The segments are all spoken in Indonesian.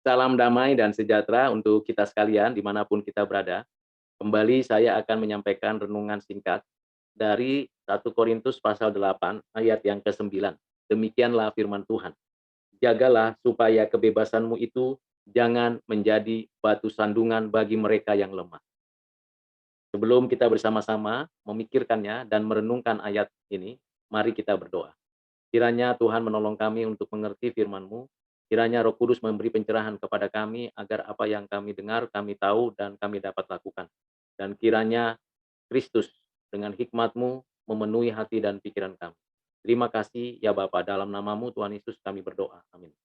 Salam damai dan sejahtera untuk kita sekalian dimanapun kita berada. Kembali saya akan menyampaikan renungan singkat dari 1 Korintus pasal 8 ayat yang ke-9. Demikianlah firman Tuhan. Jagalah supaya kebebasanmu itu jangan menjadi batu sandungan bagi mereka yang lemah. Sebelum kita bersama-sama memikirkannya dan merenungkan ayat ini, mari kita berdoa. Kiranya Tuhan menolong kami untuk mengerti firman-Mu. Kiranya Roh Kudus memberi pencerahan kepada kami agar apa yang kami dengar, kami tahu, dan kami dapat lakukan. Dan kiranya Kristus dengan hikmat-Mu memenuhi hati dan pikiran kami. Terima kasih ya Bapa, dalam nama-Mu Tuhan Yesus kami berdoa. Amin.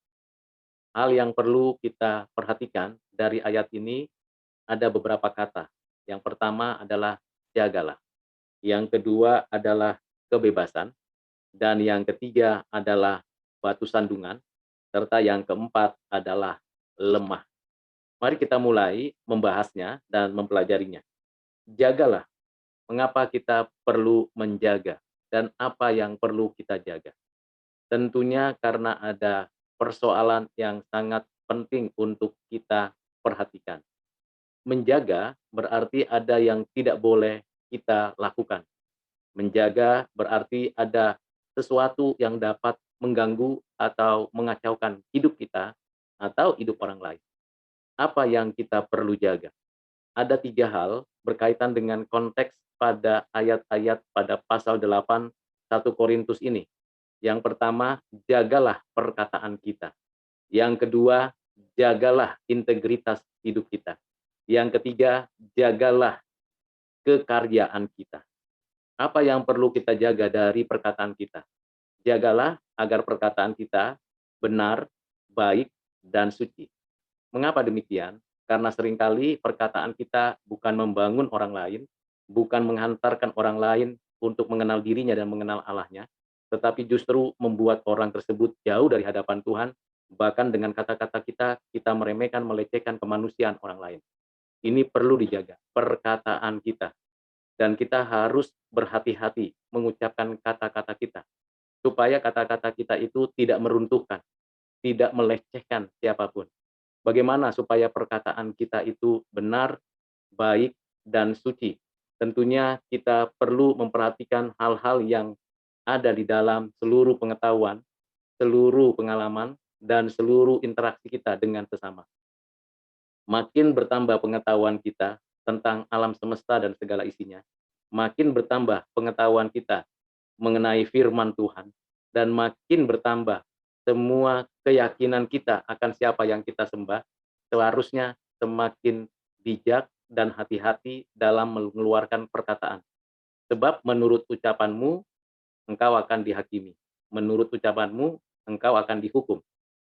Hal yang perlu kita perhatikan dari ayat ini ada beberapa kata. Yang pertama adalah jagalah. Yang kedua adalah kebebasan. Dan yang ketiga adalah batu sandungan, serta yang keempat adalah lemah. Mari kita mulai membahasnya dan mempelajarinya. Jagalah, mengapa kita perlu menjaga dan apa yang perlu kita jaga. Tentunya karena ada persoalan yang sangat penting untuk kita perhatikan. Menjaga berarti ada yang tidak boleh kita lakukan. Menjaga berarti ada sesuatu yang dapat mengganggu atau mengacaukan hidup kita atau hidup orang lain. Apa yang kita perlu jaga? Ada 3 hal berkaitan dengan konteks pada ayat-ayat pada pasal 8 1 Korintus ini. Yang pertama, jagalah perkataan kita. Yang kedua, jagalah integritas hidup kita. Yang ketiga, jagalah kekaryaan kita. Apa yang perlu kita jaga dari perkataan kita? Jagalah agar perkataan kita benar, baik, dan suci. Mengapa demikian? Karena seringkali perkataan kita bukan membangun orang lain, bukan menghantarkan orang lain untuk mengenal dirinya dan mengenal Allahnya, tetapi justru membuat orang tersebut jauh dari hadapan Tuhan, bahkan dengan kata-kata kita, kita meremehkan, melecehkan kemanusiaan orang lain. Ini perlu dijaga, perkataan kita. Dan kita harus berhati-hati mengucapkan kata-kata kita, supaya kata-kata kita itu tidak meruntuhkan, tidak melecehkan siapapun. Bagaimana supaya perkataan kita itu benar, baik, dan suci? Tentunya kita perlu memperhatikan hal-hal yang ada di dalam seluruh pengetahuan, seluruh pengalaman, dan seluruh interaksi kita dengan sesama. Makin bertambah pengetahuan kita tentang alam semesta dan segala isinya, makin bertambah pengetahuan kita mengenai firman Tuhan, dan makin bertambah semua keyakinan kita akan siapa yang kita sembah, seharusnya semakin bijak dan hati-hati dalam mengeluarkan perkataan. Sebab menurut ucapanmu, engkau akan dihakimi. Menurut ucapanmu, engkau akan dihukum.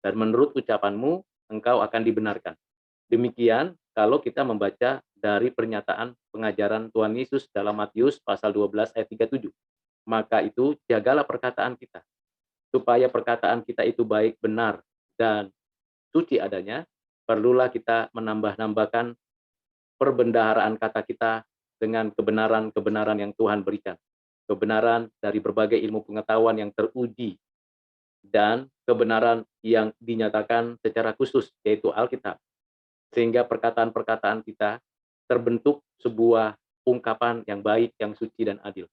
Dan menurut ucapanmu, engkau akan dibenarkan. Demikian kalau kita membaca dari pernyataan pengajaran Tuhan Yesus dalam Matius pasal 12 ayat 37. Maka itu jagalah perkataan kita, supaya perkataan kita itu baik, benar, dan suci adanya. Perlulah kita menambah-nambahkan perbendaharaan kata kita dengan kebenaran-kebenaran yang Tuhan berikan. Kebenaran dari berbagai ilmu pengetahuan yang teruji dan kebenaran yang dinyatakan secara khusus, yaitu Alkitab. Sehingga perkataan-perkataan kita terbentuk sebuah ungkapan yang baik, yang suci, dan adil.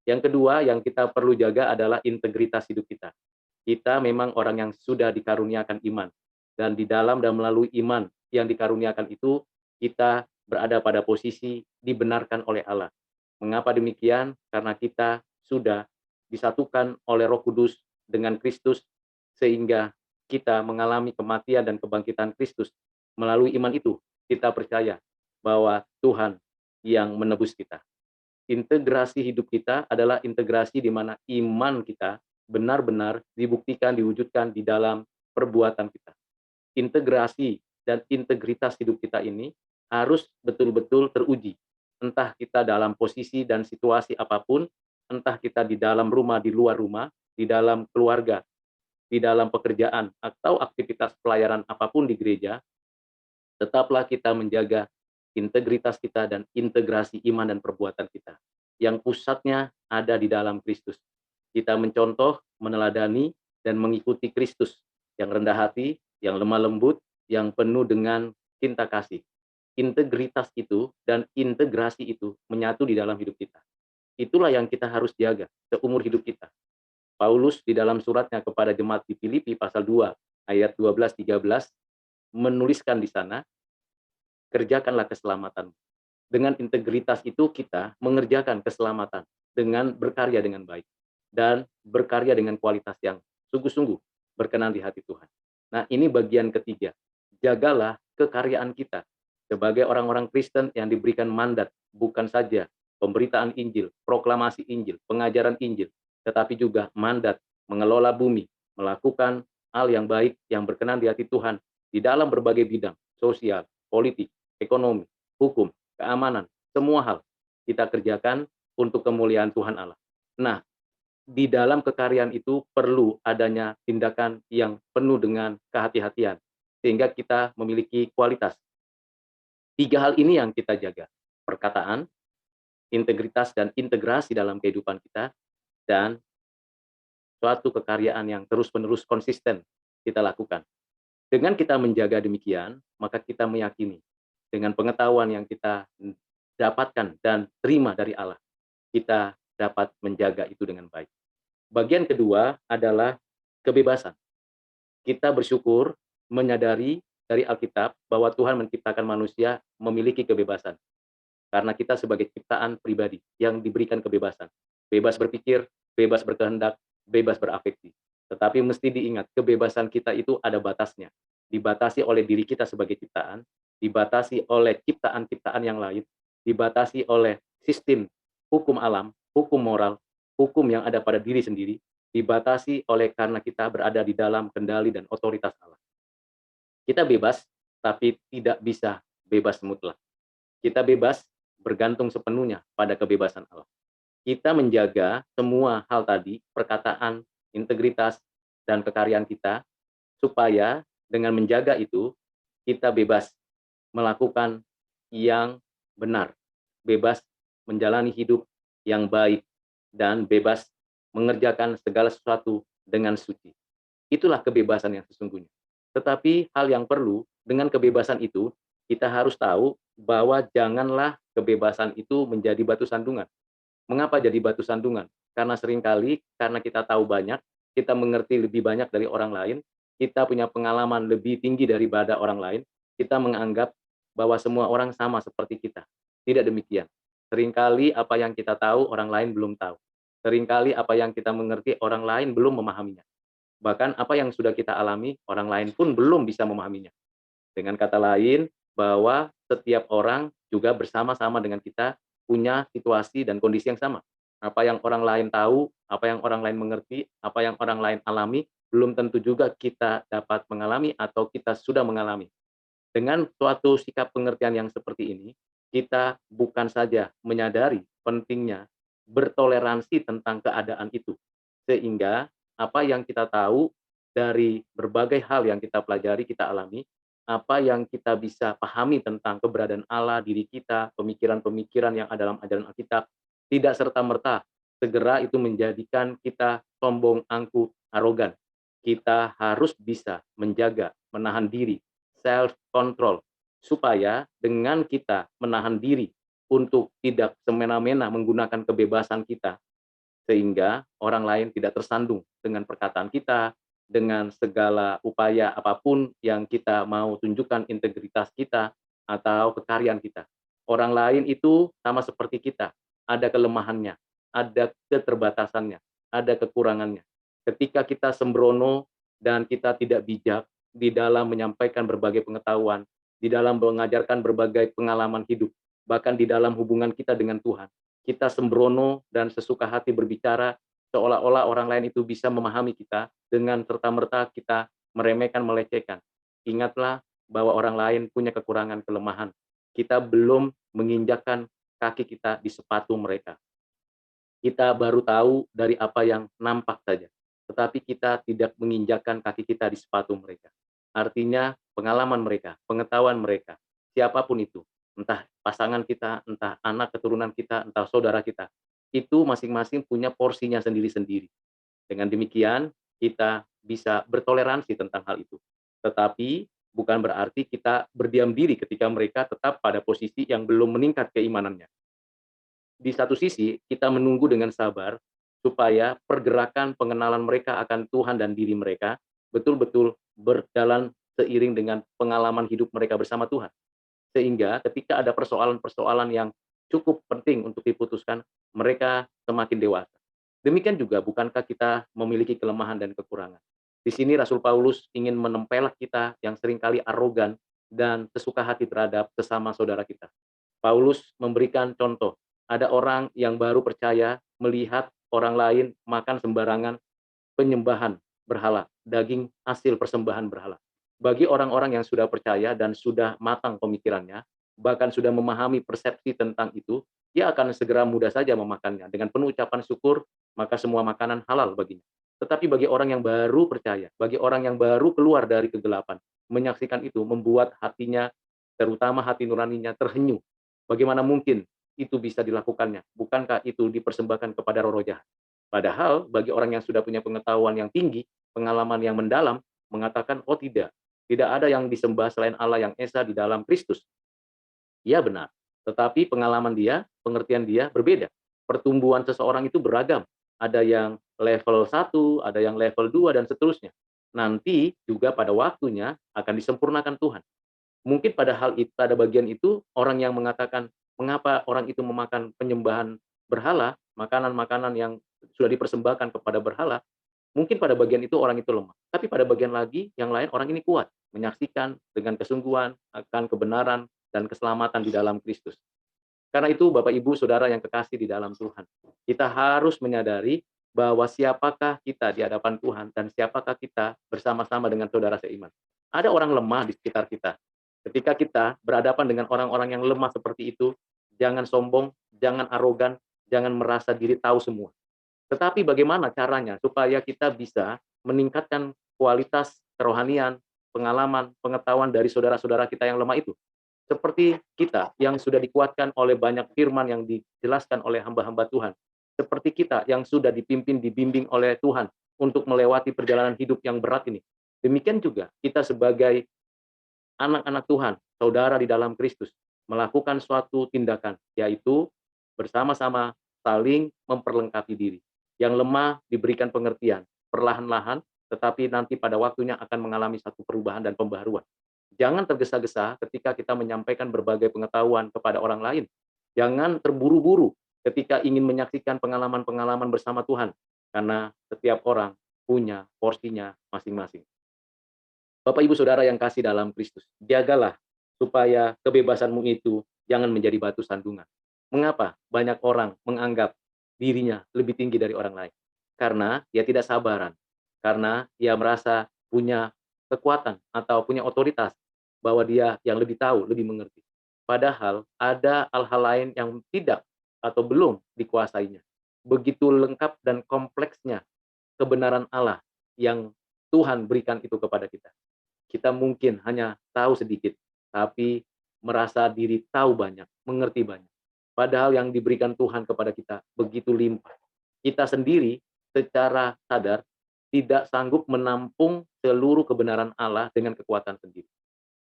Yang kedua yang kita perlu jaga adalah integritas hidup kita. Kita memang orang yang sudah dikaruniakan iman. Dan di dalam dan melalui iman yang dikaruniakan itu, kita berada pada posisi dibenarkan oleh Allah. Mengapa demikian? Karena kita sudah disatukan oleh Roh Kudus dengan Kristus, sehingga kita mengalami kematian dan kebangkitan Kristus. Melalui iman itu, kita percaya bahwa Tuhan yang menebus kita. Integrasi hidup kita adalah integrasi di mana iman kita benar-benar dibuktikan, diwujudkan di dalam perbuatan kita. Integrasi dan integritas hidup kita ini harus betul-betul teruji. Entah kita dalam posisi dan situasi apapun, entah kita di dalam rumah, di luar rumah, di dalam keluarga, di dalam pekerjaan, atau aktivitas pelayanan apapun di gereja, tetaplah kita menjaga integritas kita dan integrasi iman dan perbuatan kita, yang pusatnya ada di dalam Kristus. Kita mencontoh, meneladani, dan mengikuti Kristus yang rendah hati, yang lemah lembut, yang penuh dengan cinta kasih. Integritas itu dan integrasi itu menyatu di dalam hidup kita. Itulah yang kita harus jaga seumur hidup kita. Paulus di dalam suratnya kepada jemaat di Filipi pasal 2 ayat 12-13 menuliskan di sana, kerjakanlah keselamatan. Dengan integritas itu kita mengerjakan keselamatan dengan berkarya dengan baik dan berkarya dengan kualitas yang sungguh-sungguh berkenan di hati Tuhan. Nah, ini bagian ketiga. Jagalah kekaryaan kita sebagai orang-orang Kristen yang diberikan mandat bukan saja pemberitaan Injil, proklamasi Injil, pengajaran Injil, tetapi juga mandat mengelola bumi, melakukan hal yang baik yang berkenan di hati Tuhan di dalam berbagai bidang, sosial, politik, ekonomi, hukum, keamanan, semua hal kita kerjakan untuk kemuliaan Tuhan Allah. Nah, di dalam kekaryaan itu perlu adanya tindakan yang penuh dengan kehati-hatian, sehingga kita memiliki kualitas. 3 hal ini yang kita jaga, perkataan, integritas dan integrasi dalam kehidupan kita, dan suatu kekaryaan yang terus-menerus konsisten kita lakukan. Dengan kita menjaga demikian, maka kita meyakini dengan pengetahuan yang kita dapatkan dan terima dari Allah, kita dapat menjaga itu dengan baik. Bagian kedua adalah kebebasan. Kita bersyukur menyadari dari Alkitab bahwa Tuhan menciptakan manusia memiliki kebebasan. Karena kita sebagai ciptaan pribadi yang diberikan kebebasan. Bebas berpikir, bebas berkehendak, bebas berafeksi. Tetapi mesti diingat, kebebasan kita itu ada batasnya. Dibatasi oleh diri kita sebagai ciptaan, dibatasi oleh ciptaan-ciptaan yang lain, dibatasi oleh sistem hukum alam, hukum moral, hukum yang ada pada diri sendiri, dibatasi oleh karena kita berada di dalam kendali dan otoritas Allah. Kita bebas, tapi tidak bisa bebas mutlak. Kita bebas bergantung sepenuhnya pada kebebasan Allah. Kita menjaga semua hal tadi, perkataan, integritas, dan kekaryaan kita, supaya dengan menjaga itu, kita bebas melakukan yang benar, bebas menjalani hidup yang baik, dan bebas mengerjakan segala sesuatu dengan suci. Itulah kebebasan yang sesungguhnya. Tetapi hal yang perlu dengan kebebasan itu, kita harus tahu bahwa janganlah kebebasan itu menjadi batu sandungan. Mengapa jadi batu sandungan? Karena seringkali, karena kita tahu banyak, kita mengerti lebih banyak dari orang lain, kita punya pengalaman lebih tinggi daripada orang lain, kita menganggap bahwa semua orang sama seperti kita. Tidak demikian. Seringkali apa yang kita tahu, orang lain belum tahu. Seringkali apa yang kita mengerti, orang lain belum memahaminya. Bahkan apa yang sudah kita alami, orang lain pun belum bisa memahaminya. Dengan kata lain, bahwa setiap orang juga bersama-sama dengan kita punya situasi dan kondisi yang sama. Apa yang orang lain tahu, apa yang orang lain mengerti, apa yang orang lain alami, belum tentu juga kita dapat mengalami atau kita sudah mengalami. Dengan suatu sikap pengertian yang seperti ini, kita bukan saja menyadari pentingnya bertoleransi tentang keadaan itu, sehingga apa yang kita tahu dari berbagai hal yang kita pelajari, kita alami, apa yang kita bisa pahami tentang keberadaan Allah, diri kita, pemikiran-pemikiran yang ada dalam ajaran Alkitab, tidak serta-merta segera itu menjadikan kita sombong, angkuh, arogan. Kita harus bisa menjaga, menahan diri, self control, supaya dengan kita menahan diri untuk tidak semena-mena menggunakan kebebasan kita, sehingga orang lain tidak tersandung dengan perkataan kita, dengan segala upaya apapun yang kita mau tunjukkan integritas kita atau kekaryaan kita. Orang lain itu sama seperti kita, ada kelemahannya, ada keterbatasannya, ada kekurangannya. Ketika kita sembrono dan kita tidak bijak di dalam menyampaikan berbagai pengetahuan, di dalam mengajarkan berbagai pengalaman hidup, bahkan di dalam hubungan kita dengan Tuhan, kita sembrono dan sesuka hati berbicara seolah-olah orang lain itu bisa memahami kita, dengan serta-merta kita meremehkan, melecehkan. Ingatlah bahwa orang lain punya kekurangan, kelemahan. Kita belum menginjakkan kaki kita di sepatu mereka. Kita baru tahu dari apa yang nampak saja, tetapi kita tidak menginjakkan kaki kita di sepatu mereka. Artinya pengalaman mereka, pengetahuan mereka, siapapun itu, entah pasangan kita, entah anak keturunan kita, entah saudara kita, itu masing-masing punya porsinya sendiri-sendiri. Dengan demikian, kita bisa bertoleransi tentang hal itu. Tetapi bukan berarti kita berdiam diri ketika mereka tetap pada posisi yang belum meningkat keimanannya. Di satu sisi, kita menunggu dengan sabar supaya pergerakan pengenalan mereka akan Tuhan dan diri mereka betul-betul berjalan seiring dengan pengalaman hidup mereka bersama Tuhan. Sehingga ketika ada persoalan-persoalan yang cukup penting untuk diputuskan, mereka semakin dewasa. Demikian juga, bukankah kita memiliki kelemahan dan kekurangan? Di sini Rasul Paulus ingin menempelak kita yang seringkali arogan dan sesuka hati terhadap sesama saudara kita. Paulus memberikan contoh, ada orang yang baru percaya melihat orang lain makan sembarangan penyembahan berhala, daging hasil persembahan berhala. Bagi orang-orang yang sudah percaya dan sudah matang pemikirannya, bahkan sudah memahami persepsi tentang itu, dia akan segera mudah saja memakannya. Dengan penuh ucapan syukur, maka semua makanan halal baginya. Tetapi bagi orang yang baru percaya, bagi orang yang baru keluar dari kegelapan, menyaksikan itu membuat hatinya, terutama hati nuraninya, terhenyuh. Bagaimana mungkin itu bisa dilakukannya? Bukankah itu dipersembahkan kepada roh jahat? Padahal bagi orang yang sudah punya pengetahuan yang tinggi, pengalaman yang mendalam, mengatakan, oh tidak, tidak ada yang disembah selain Allah yang Esa di dalam Kristus. Iya benar, tetapi pengalaman dia, pengertian dia berbeda. Pertumbuhan seseorang itu beragam. Ada yang level 1, ada yang level 2, dan seterusnya. Nanti juga pada waktunya akan disempurnakan Tuhan. Mungkin pada hal itu, pada bagian itu, orang yang mengatakan, mengapa orang itu memakan penyembahan berhala, makanan-makanan yang sudah dipersembahkan kepada berhala, mungkin pada bagian itu orang itu lemah. Tapi pada bagian lagi, yang lain orang ini kuat, menyaksikan dengan kesungguhan akan kebenaran dan keselamatan di dalam Kristus. Karena itu, Bapak, Ibu, Saudara yang kekasih di dalam Tuhan, kita harus menyadari bahwa siapakah kita di hadapan Tuhan dan siapakah kita bersama-sama dengan saudara seiman. Ada orang lemah di sekitar kita. Ketika kita berhadapan dengan orang-orang yang lemah seperti itu, jangan sombong, jangan arogan, jangan merasa diri tahu semua. Tetapi bagaimana caranya supaya kita bisa meningkatkan kualitas kerohanian, pengalaman, pengetahuan dari saudara-saudara kita yang lemah itu? Seperti kita yang sudah dikuatkan oleh banyak firman yang dijelaskan oleh hamba-hamba Tuhan. Seperti kita yang sudah dipimpin, dibimbing oleh Tuhan untuk melewati perjalanan hidup yang berat ini. Demikian juga kita sebagai anak-anak Tuhan, saudara di dalam Kristus, melakukan suatu tindakan, yaitu bersama-sama saling memperlengkapi diri. Yang lemah diberikan pengertian, perlahan-lahan, tetapi nanti pada waktunya akan mengalami satu perubahan dan pembaharuan. Jangan tergesa-gesa ketika kita menyampaikan berbagai pengetahuan kepada orang lain. Jangan terburu-buru ketika ingin menyaksikan pengalaman-pengalaman bersama Tuhan, karena setiap orang punya porsinya masing-masing. Bapak, Ibu, Saudara yang kasih dalam Kristus, jagalah supaya kebebasanmu itu jangan menjadi batu sandungan. Mengapa banyak orang menganggap dirinya lebih tinggi dari orang lain? Karena dia tidak sabaran, karena dia merasa punya kekuatan atau punya otoritas bahwa dia yang lebih tahu, lebih mengerti. Padahal ada hal-hal lain yang tidak atau belum dikuasainya. Begitu lengkap dan kompleksnya kebenaran Allah yang Tuhan berikan itu kepada kita. Kita mungkin hanya tahu sedikit, tapi merasa diri tahu banyak, mengerti banyak. Padahal yang diberikan Tuhan kepada kita begitu limpah. Kita sendiri secara sadar tidak sanggup menampung seluruh kebenaran Allah dengan kekuatan sendiri.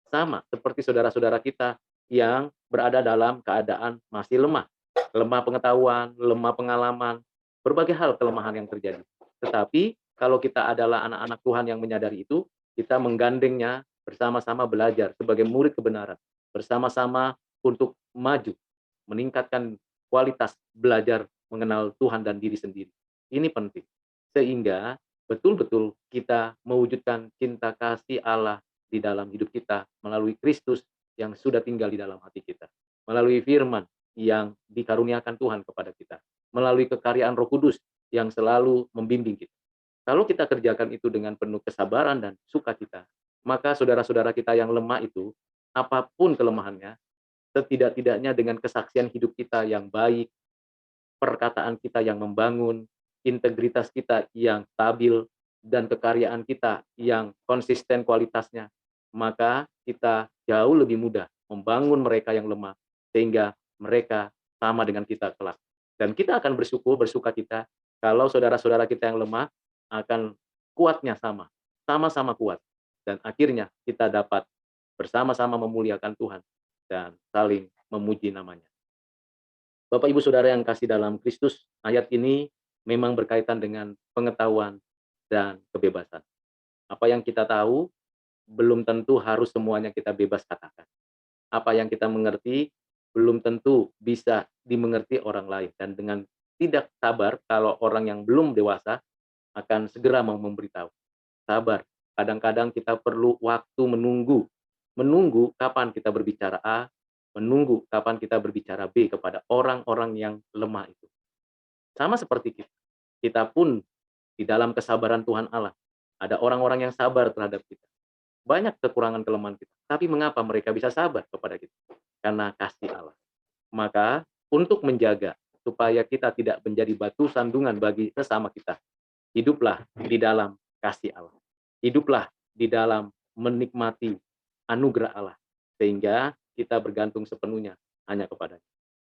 Sama seperti saudara-saudara kita yang berada dalam keadaan masih lemah. Lemah pengetahuan, lemah pengalaman, berbagai hal kelemahan yang terjadi. Tetapi kalau kita adalah anak-anak Tuhan yang menyadari itu, kita menggandengnya bersama-sama belajar sebagai murid kebenaran, bersama-sama untuk maju, meningkatkan kualitas belajar mengenal Tuhan dan diri sendiri. Ini penting. Sehingga betul-betul kita mewujudkan cinta kasih Allah di dalam hidup kita melalui Kristus yang sudah tinggal di dalam hati kita. Melalui firman yang dikaruniakan Tuhan kepada kita. Melalui kekaryaan Roh Kudus yang selalu membimbing kita. Kalau kita kerjakan itu dengan penuh kesabaran dan sukacita, maka saudara-saudara kita yang lemah itu, apapun kelemahannya, setidak-tidaknya dengan kesaksian hidup kita yang baik, perkataan kita yang membangun, integritas kita yang stabil, dan kekaryaan kita yang konsisten kualitasnya, maka kita jauh lebih mudah membangun mereka yang lemah, sehingga mereka sama dengan kita kelak. Dan kita akan bersyukur, bersuka cita, kalau saudara-saudara kita yang lemah akan kuatnya sama-sama kuat. Dan akhirnya kita dapat bersama-sama memuliakan Tuhan, dan saling memuji namanya. Bapak Ibu Saudara yang kasih dalam Kristus, ayat ini memang berkaitan dengan pengetahuan dan kebebasan. Apa yang kita tahu belum tentu harus semuanya kita bebas katakan. Apa yang kita mengerti belum tentu bisa dimengerti orang lain, dan dengan tidak sabar kalau orang yang belum dewasa akan segera mau memberitahu. Sabar. Kadang-kadang kita perlu waktu menunggu. Menunggu kapan kita berbicara A, menunggu kapan kita berbicara B kepada orang-orang yang lemah itu. Sama seperti kita. Kita pun di dalam kesabaran Tuhan Allah. Ada orang-orang yang sabar terhadap kita. Banyak kekurangan kelemahan kita. Tapi mengapa mereka bisa sabar kepada kita? Karena kasih Allah. Maka untuk menjaga supaya kita tidak menjadi batu sandungan bagi sesama kita, hiduplah di dalam kasih Allah. Hiduplah di dalam menikmati anugerah Allah, sehingga kita bergantung sepenuhnya hanya kepadanya.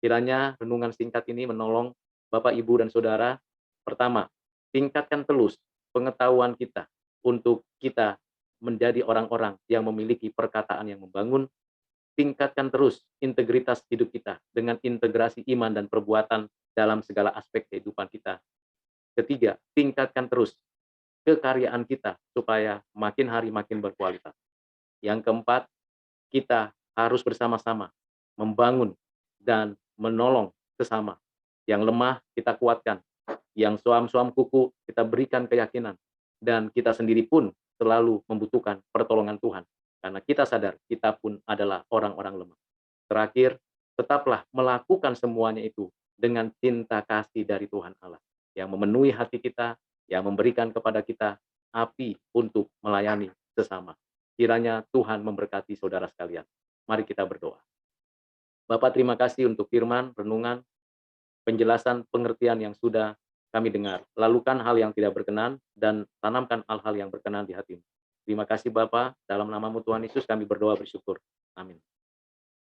Kiranya renungan singkat ini menolong Bapak, Ibu, dan Saudara. Pertama, tingkatkan terus pengetahuan kita untuk kita menjadi orang-orang yang memiliki perkataan yang membangun. Tingkatkan terus integritas hidup kita dengan integrasi iman dan perbuatan dalam segala aspek kehidupan kita. Ketiga, tingkatkan terus kekaryaan kita supaya makin hari makin berkualitas. Yang keempat, kita harus bersama-sama membangun dan menolong sesama. Yang lemah kita kuatkan, yang suam-suam kuku kita berikan keyakinan, dan kita sendiri pun selalu membutuhkan pertolongan Tuhan, karena kita sadar kita pun adalah orang-orang lemah. Terakhir, tetaplah melakukan semuanya itu dengan cinta kasih dari Tuhan Allah, yang memenuhi hati kita, yang memberikan kepada kita api untuk melayani sesama. Kiranya Tuhan memberkati saudara sekalian. Mari kita berdoa. Bapak, terima kasih untuk firman, renungan, penjelasan, pengertian yang sudah kami dengar. Lakukan hal yang tidak berkenan dan tanamkan hal-hal yang berkenan di hatimu. Terima kasih Bapak, dalam namamu Tuhan Yesus kami berdoa bersyukur. Amin.